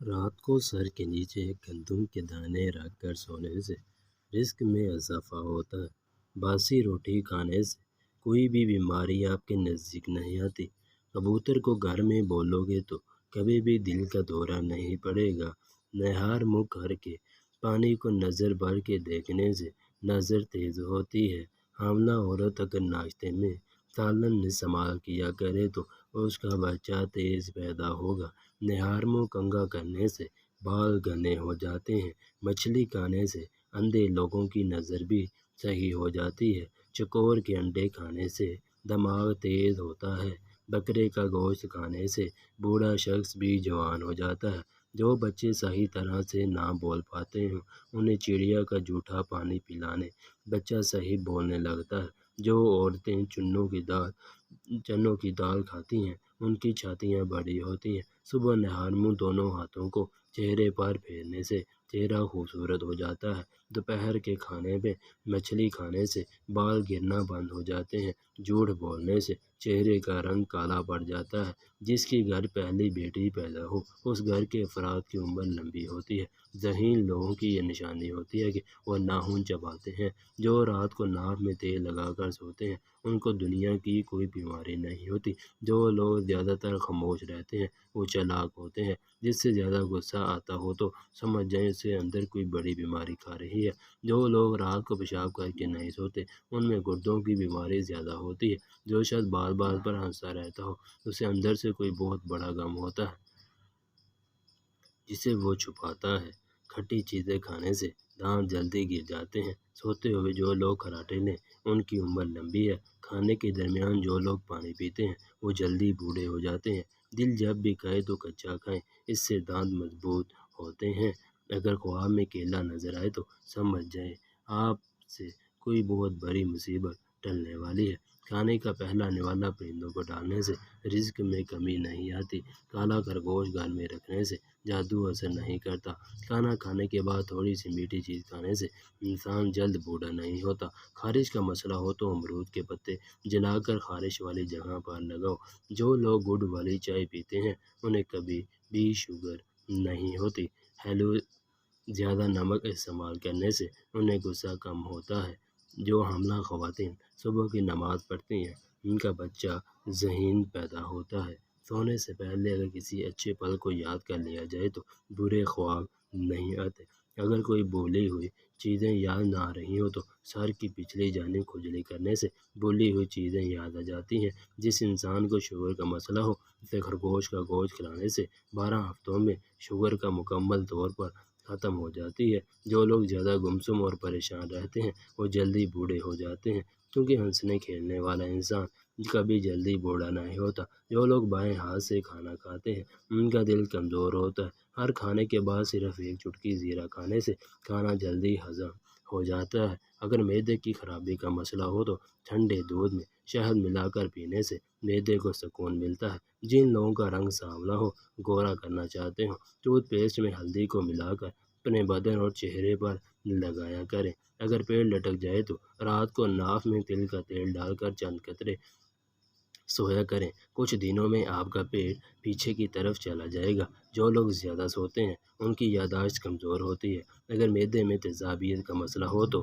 رات کو سر کے نیچے گندم کے دانے رکھ کر سونے سے رزق میں اضافہ ہوتا ہے۔ باسی روٹی کھانے سے کوئی بھی بیماری آپ کے نزدیک نہیں آتی۔ کبوتر کو گھر میں بولو گے تو کبھی بھی دل کا دورہ نہیں پڑے گا۔ نہار منہ کر کے پانی کو نظر بھر کے دیکھنے سے نظر تیز ہوتی ہے۔ حاملہ عورت اگر ناشتے میں سالن استعمال کیا کرے تو اس کا بچہ تیز پیدا ہوگا۔ نہار منہ کنگھا کرنے سے بال گھنے ہو جاتے ہیں۔ مچھلی کھانے سے اندھے لوگوں کی نظر بھی صحیح ہو جاتی ہے۔ چکور کے انڈے کھانے سے دماغ تیز ہوتا ہے۔ بکرے کا گوشت کھانے سے بوڑھا شخص بھی جوان ہو جاتا ہے۔ جو بچے صحیح طرح سے نہ بول پاتے ہیں انہیں چڑیا کا جھوٹا پانی پلانے بچہ صحیح بولنے لگتا ہے۔ جو عورتیں چنوں کی دال کھاتی ہیں ان کی چھاتیاں بڑی ہوتی ہیں۔ صبح نہار منہ دونوں ہاتھوں کو چہرے پر پھیرنے سے چہرہ خوبصورت ہو جاتا ہے۔ دوپہر کے کھانے میں مچھلی کھانے سے بال گرنا بند ہو جاتے ہیں۔ جھوٹ بولنے سے چہرے کا رنگ کالا پڑ جاتا ہے۔ جس کے گھر پہلی بیٹی پیدا ہو اس گھر کے افراد کی عمر لمبی ہوتی ہے۔ ذہین لوگوں کی یہ نشانی ہوتی ہے کہ وہ ناخن چباتے ہیں۔ جو رات کو ناک میں تیل لگا کر سوتے ہیں ان کو دنیا کی کوئی بیماری نہیں ہوتی۔ جو لوگ زیادہ تر خاموش رہتے ہیں وہ چالاک ہوتے ہیں۔ جس سے زیادہ غصہ آتا ہو تو سمجھ جائیں اسے اندر کوئی بڑی بیماری کھا رہی ہے۔ جو لوگ رات کو پیشاب کر کے نہیں سوتے ان میں گردوں کی بیماری زیادہ ہوتی ہے۔ جو شخص بار بار پر ہنستا رہتا ہو اسے اندر سے کوئی بہت بڑا غم ہوتا ہے جسے وہ چھپاتا ہے۔ کھٹی چیزیں کھانے سے دانت جلدی گر جاتے ہیں۔ سوتے ہوئے جو لوگ کراٹے لیں ان کی عمر لمبی ہے۔ کھانے کے درمیان جو لوگ پانی پیتے ہیں وہ جلدی بوڑھے ہو جاتے ہیں۔ دل جب بھی کہے تو کچا کھائیں، اس سے دانت مضبوط ہوتے ہیں۔ اگر خواب میں کیلا نظر آئے تو سمجھ جائیں آپ سے کوئی بہت بڑی مصیبت ٹلنے والی ہے۔ کھانے کا پہلا نوالا پرندوں کو ڈالنے سے رزق میں کمی نہیں آتی۔ کالا خرگوش گھر میں رکھنے سے جادو اثر نہیں کرتا۔ کھانا کھانے کے بعد تھوڑی سی میٹھی چیز کھانے سے انسان جلد بوڑھا نہیں ہوتا۔ خارش کا مسئلہ ہو تو امرود کے پتے جلا کر خارش والی جگہ پر لگاؤ۔ جو لوگ گڑ والی چائے پیتے ہیں انہیں کبھی بھی شوگر نہیں ہوتی۔ زیادہ نمک استعمال کرنے سے انہیں غصہ کم ہوتا ہے۔ جو حاملہ خواتین صبح کی نماز پڑھتی ہیں ان کا بچہ ذہین پیدا ہوتا ہے۔ سونے سے پہلے اگر کسی اچھے پل کو یاد کر لیا جائے تو برے خواب نہیں آتے۔ اگر کوئی بھولی ہوئی چیزیں یاد نہ آ رہی ہوں تو سر کی پچھلی جانب کھجلی کرنے سے بھولی ہوئی چیزیں یاد آ جاتی ہیں۔ جس انسان کو شوگر کا مسئلہ ہو اسے خرگوش کا گوشت کھلانے سے 12 ہفتوں میں شوگر کا مکمل طور پر ختم ہو جاتی ہے۔ جو لوگ زیادہ گمسم اور پریشان رہتے ہیں وہ جلدی بوڑھے ہو جاتے ہیں کیونکہ ہنسنے کھیلنے والا انسان کبھی جلدی بوڑھا نہیں ہوتا۔ جو لوگ بائیں ہاتھ سے کھانا کھاتے ہیں ان کا دل کمزور ہوتا ہے۔ ہر کھانے کے بعد صرف ایک چٹکی زیرہ کھانے سے کھانا جلدی ہضم ہو جاتا ہے۔ اگر معدے کی خرابی کا مسئلہ ہو تو ٹھنڈے دودھ میں شہد ملا کر پینے سے معدے کو سکون ملتا ہے۔ جن لوگوں کا رنگ سانولا ہو، گورا کرنا چاہتے ہوں، ٹوتھ پیسٹ میں ہلدی کو ملا کر اپنے بدن اور چہرے پر لگایا کریں۔ اگر پیٹ لٹک جائے تو رات کو ناف میں تل کا تیل ڈال کر چند قطرے سویا کریں۔ کچھ دنوں میں آپ کا پیٹ پیچھے کی طرف چلا جائے گا۔ جو لوگ زیادہ سوتے ہیں ان کی یادداشت کمزور ہوتی ہے۔ اگر معدے میں تیزابیت کا مسئلہ ہو تو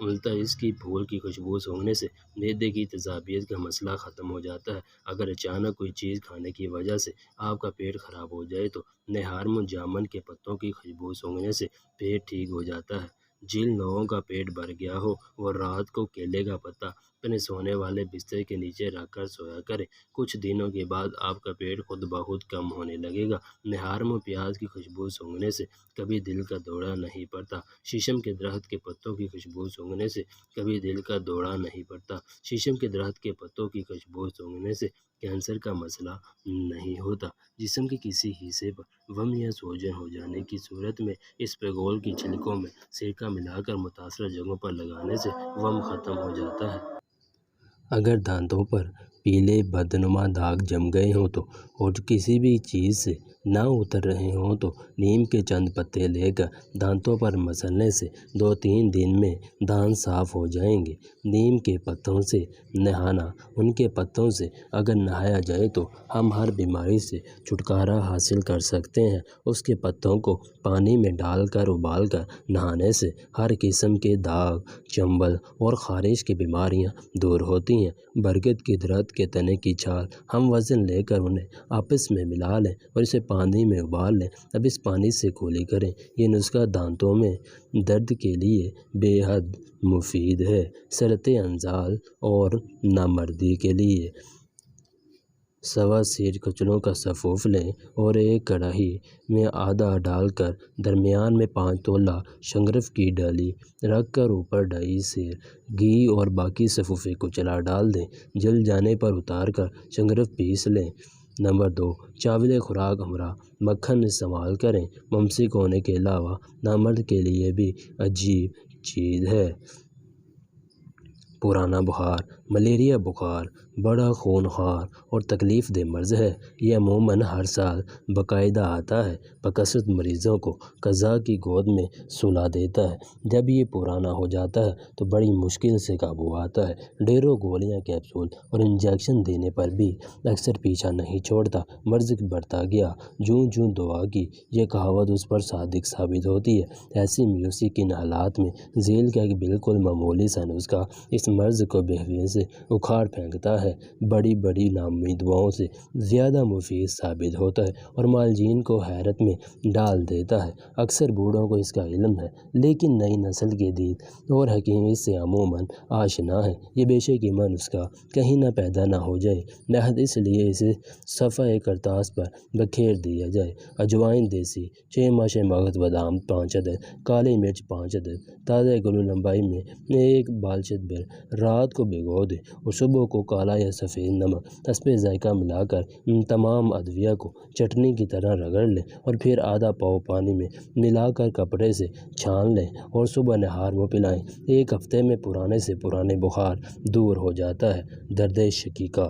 ملتاس کی پھول کی خوشبو سونگھنے سے معدے کی تیزابیت کا مسئلہ ختم ہو جاتا ہے۔ اگر اچانک کوئی چیز کھانے کی وجہ سے آپ کا پیٹ خراب ہو جائے تو نہار منہ جامن کے پتوں کی خوشبو سونگھنے سے پیٹ ٹھیک ہو جاتا ہے۔ جن لوگوں کا پیٹ بھر گیا ہو وہ رات کو کیلے کا پتا اپنے سونے والے بستر کے نیچے رکھ کر سویا کریں۔ کچھ دنوں کے بعد آپ کا پیٹ خود بخود کم ہونے لگے گا۔ نہار منہ پیاز کی خوشبو سونگھنے سے کبھی دل کا دورہ نہیں پڑتا۔ شیشم کے درخت کے پتوں کی خوشبو سونگھنے سے کبھی دل کا دورہ نہیں پڑتا۔ شیشم کے درخت کے پتوں کی خوشبو سونگھنے سے کینسر کا مسئلہ نہیں ہوتا۔ جسم کے کسی حصے پر ورم یا سوجن ہو جانے کی صورت میں اسپغول کی چھلکوں میں سرکہ ملا کر متاثرہ جگہوں پر لگانے سے ورم ختم ہو جاتا ہے۔ اگر دانتوں پر پیلے بدنما داغ جم گئے ہوں تو اور کسی بھی چیز سے نہ اتر رہے ہوں تو نیم کے چند پتے لے کر دانتوں پر مسلنے سے 2-3 دن میں دانت صاف ہو جائیں گے۔ نیم کے پتوں سے نہانا، ان کے پتوں سے اگر نہایا جائے تو ہم ہر بیماری سے چھٹکارا حاصل کر سکتے ہیں۔ اس کے پتوں کو پانی میں ڈال کر ابال کر نہانے سے ہر قسم کے داغ، چنبل اور خارش کی بیماریاں دور ہوتی ہیں۔ برگد کے درخت کے تنے کی چھال ہم وزن لے کر انہیں آپس میں ملا لیں اور اسے پانی میں ابال لیں، اب اس پانی سے کولی کریں۔ یہ نسخہ دانتوں میں درد کے لیے بے حد مفید ہے۔ سرطِ انزال اور نامردی کے لیے سوا سیر کچلوں کا سفوف لیں اور ایک کڑاہی میں آدھا ڈال کر درمیان میں 5 تولہ شنگرف کی ڈلی رکھ کر اوپر 2.5 سیر گھی اور باقی سفوف کچلا ڈال دیں۔ جل جانے پر اتار کر شنگرف پیس لیں۔ نمبر 2، چاول خوراک ہمراہ مکھن استعمال کریں۔ ممسک ہونے کے علاوہ نامرد کے لیے بھی عجیب چیز ہے۔ پرانا بخار، ملیریا بخار بڑا خونخوار اور تکلیف دہ مرض ہے۔ یہ عموماً ہر سال باقاعدہ آتا ہے، بکثرت مریضوں کو قضاء کی گود میں سلا دیتا ہے۔ جب یہ پرانا ہو جاتا ہے تو بڑی مشکل سے قابو آتا ہے۔ ڈھیروں گولیاں، کیپسول اور انجیکشن دینے پر بھی اکثر پیچھا نہیں چھوڑتا۔ مرض بڑھتا گیا، جوں جوں دعا کی، یہ کہاوت اس پر صادق ثابت ہوتی ہے۔ ایسی میوسیقین حالات میں ذیل کا ایک بالکل معمولی سا نسخہ اس مرض کو بے حوی سے اکھاڑ پھینکتا ہے، بڑی بڑی نامی دواؤں سے زیادہ مفید ثابت ہوتا ہے اور معالجین کو حیرت میں ڈال دیتا ہے۔ اکثر بوڑھوں کو اس کا علم ہے، لیکن نئی نسل کے دید اور حکیم اس سے عموماً آشنا ہیں۔ یہ بے شکیمہ نسخہ کہیں نہ پیدا نہ ہو جائے، لہذا اس لیے اسے صفحۂ کرتاس پر بکھیر دیا جائے۔ اجوائن دیسی، 6 ماشے مغز بادام 5 عدد، کالی مرچ 5 عدد، تازہ گلو لمبائی میں 1 بالشت بھر رات کو بھگو دیں اور صبح کو کالا یا سفید نمک حسب ذائقہ ملا کر ان تمام ادویہ کو چٹنی کی طرح رگڑ لیں اور پھر آدھا پاؤ پانی میں ملا کر کپڑے سے چھان لیں اور صبح نہار میں پلائیں۔ 1 ہفتے میں پرانے سے پرانے بخار دور ہو جاتا ہے۔ درد شقیقہ